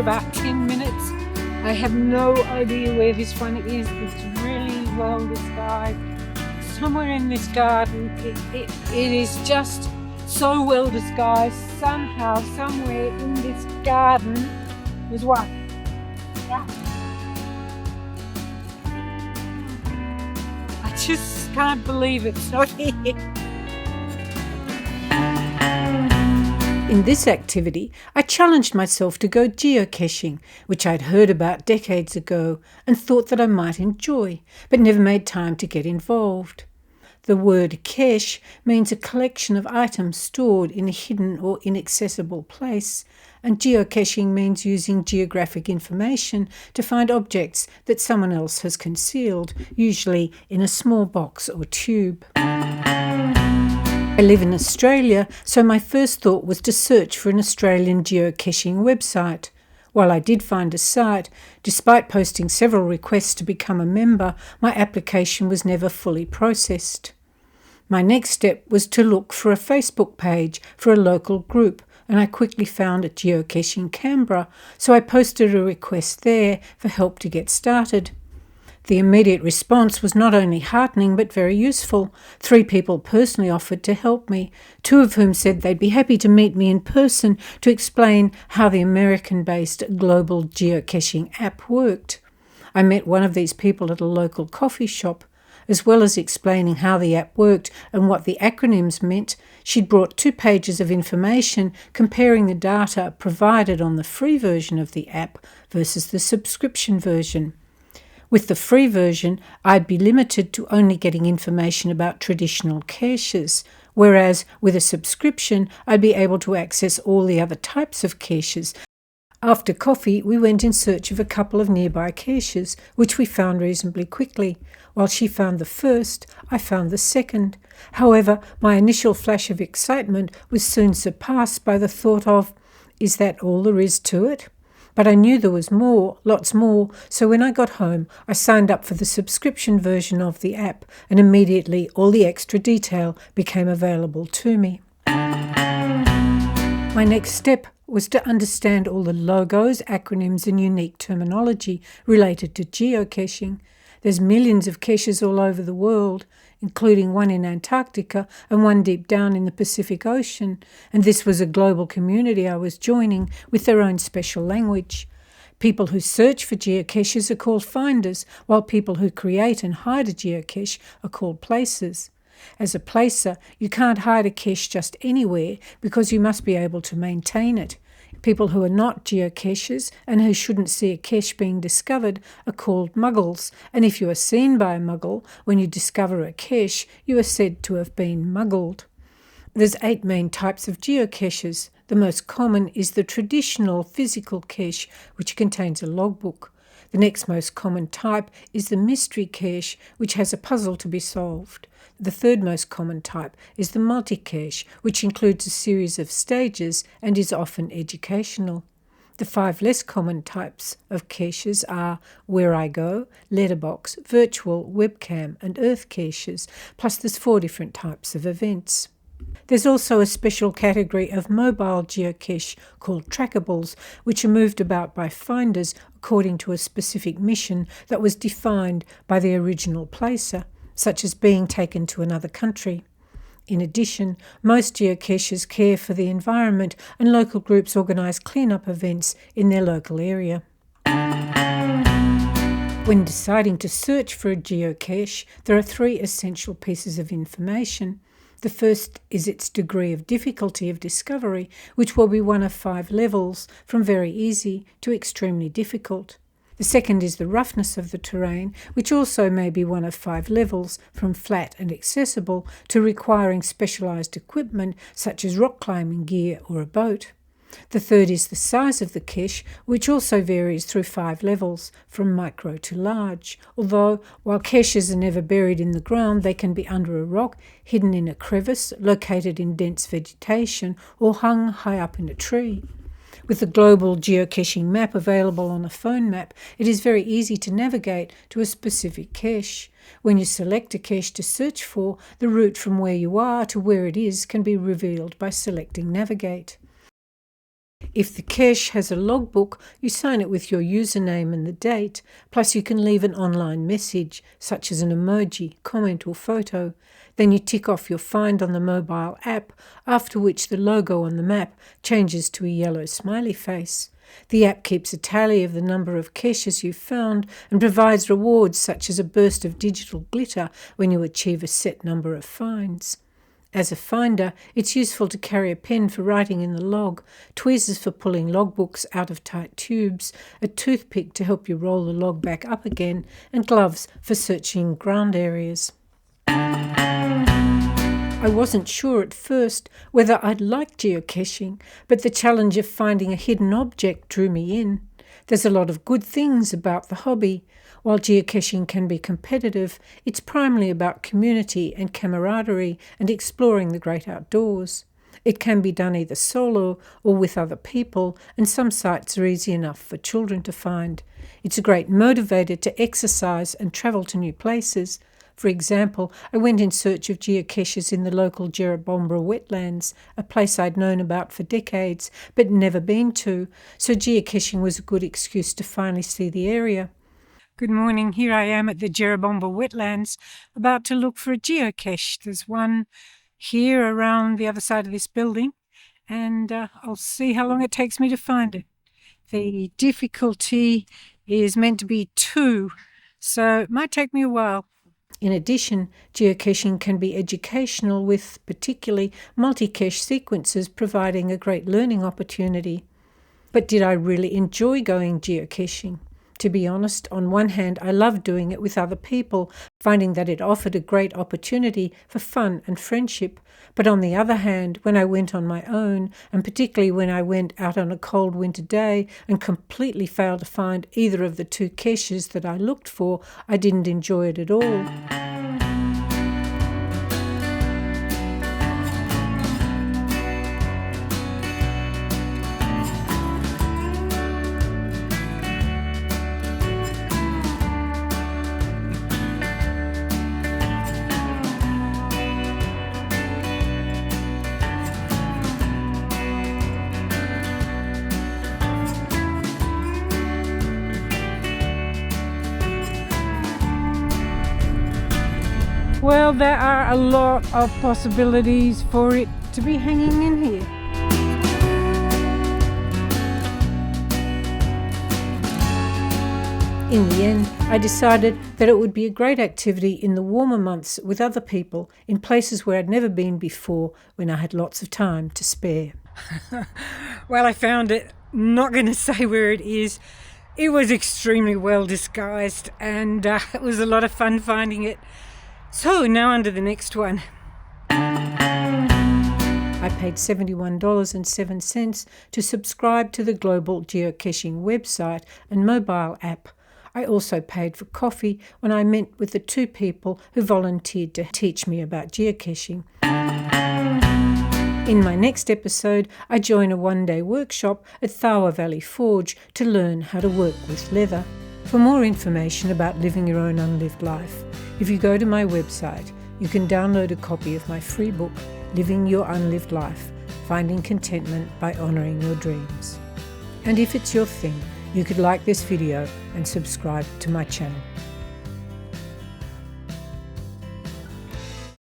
about 10 minutes. I have no idea where this one is. It's really well disguised. Somewhere in this garden. It is just so well disguised. Somehow, somewhere in this garden, there's one. Yeah. I just can't believe it's not here. In this activity, I challenged myself to go geocaching, which I'd heard about decades ago and thought that I might enjoy, but never made time to get involved. The word cache means a collection of items stored in a hidden or inaccessible place, and geocaching means using geographic information to find objects that someone else has concealed, usually in a small box or tube. I live in Australia, so my first thought was to search for an Australian geocaching website. While I did find a site, despite posting several requests to become a member, my application was never fully processed. My next step was to look for a Facebook page for a local group, and I quickly found a Geocaching Canberra, so I posted a request there for help to get started. The immediate response was not only heartening but very useful. 3 people personally offered to help me, 2 of whom said they'd be happy to meet me in person to explain how the American-based global geocaching app worked. I met one of these people at a local coffee shop. As well as explaining how the app worked and what the acronyms meant, she'd brought 2 pages of information comparing the data provided on the free version of the app versus the subscription version. With the free version, I'd be limited to only getting information about traditional caches, whereas with a subscription, I'd be able to access all the other types of caches. After coffee, we went in search of a couple of nearby caches, which we found reasonably quickly. While she found the first, I found the second. However, my initial flash of excitement was soon surpassed by the thought of, is that all there is to it? But I knew there was more, lots more, so when I got home, I signed up for the subscription version of the app, and immediately all the extra detail became available to me. My next step was to understand all the logos, acronyms, and unique terminology related to geocaching. There's millions of caches all over the world, including one in Antarctica and one deep down in the Pacific Ocean, and this was a global community I was joining with their own special language. People who search for geocaches are called finders, while people who create and hide a geocache are called placers. As a placer, you can't hide a cache just anywhere because you must be able to maintain it. People who are not geocachers and who shouldn't see a cache being discovered are called muggles, and if you are seen by a muggle when you discover a cache, you are said to have been muggled. There's 8 main types of geocaches. The most common is the traditional physical cache, which contains a logbook. The next most common type is the mystery cache, which has a puzzle to be solved. The third most common type is the multi-cache, which includes a series of stages and is often educational. The 5 less common types of caches are Where I Go, Letterbox, Virtual, Webcam and Earth caches, plus there's 4 different types of events. There's also a special category of mobile geocache called trackables, which are moved about by finders according to a specific mission that was defined by the original placer, such as being taken to another country. In addition, most geocaches care for the environment and local groups organise clean-up events in their local area. When deciding to search for a geocache, there are 3 essential pieces of information. The first is its degree of difficulty of discovery, which will be one of 5 levels, from very easy to extremely difficult. The second is the roughness of the terrain, which also may be one of 5 levels, from flat and accessible to requiring specialised equipment such as rock climbing gear or a boat. The third is the size of the cache, which also varies through 5 levels, from micro to large, although while caches are never buried in the ground, they can be under a rock, hidden in a crevice, located in dense vegetation, or hung high up in a tree. With the global geocaching map available on a phone map, it is very easy to navigate to a specific cache. When you select a cache to search for, the route from where you are to where it is can be revealed by selecting Navigate. If the cache has a logbook, you sign it with your username and the date, plus you can leave an online message, such as an emoji, comment or photo. Then you tick off your find on the mobile app, after which the logo on the map changes to a yellow smiley face. The app keeps a tally of the number of caches you've found and provides rewards such as a burst of digital glitter when you achieve a set number of finds. As a finder, it's useful to carry a pen for writing in the log, tweezers for pulling logbooks out of tight tubes, a toothpick to help you roll the log back up again, and gloves for searching ground areas. I wasn't sure at first whether I'd like geocaching, but the challenge of finding a hidden object drew me in. There's a lot of good things about the hobby. While geocaching can be competitive, it's primarily about community and camaraderie and exploring the great outdoors. It can be done either solo or with other people, and some sites are easy enough for children to find. It's a great motivator to exercise and travel to new places. For example, I went in search of geocaches in the local Jerrabomberra wetlands, a place I'd known about for decades but never been to, so geocaching was a good excuse to finally see the area. Good morning, here I am at the Jerrabomberra wetlands, about to look for a geocache. There's one here around the other side of this building, and I'll see how long it takes me to find it. The difficulty is meant to be 2, so it might take me a while. In addition, geocaching can be educational, with particularly multi-cache sequences providing a great learning opportunity. But did I really enjoy going geocaching? To be honest, on one hand, I loved doing it with other people, finding that it offered a great opportunity for fun and friendship. But on the other hand, when I went on my own, and particularly when I went out on a cold winter day and completely failed to find either of the 2 caches that I looked for, I didn't enjoy it at all. Well, there are a lot of possibilities for it to be hanging in here. In the end, I decided that it would be a great activity in the warmer months with other people in places where I'd never been before, when I had lots of time to spare. Well, I found it. Not going to say where it is. It was extremely well disguised, and it was a lot of fun finding it. So now on to the next one. I paid $71.07 to subscribe to the global geocaching website and mobile app. I also paid for coffee when I met with the 2 people who volunteered to teach me about geocaching. In my next episode, I join a one-day workshop at Thawa Valley Forge to learn how to work with leather. For more information about living your own unlived life, if you go to my website, you can download a copy of my free book, Living Your Unlived Life, Finding Contentment by Honouring Your Dreams. And if it's your thing, you could like this video and subscribe to my channel.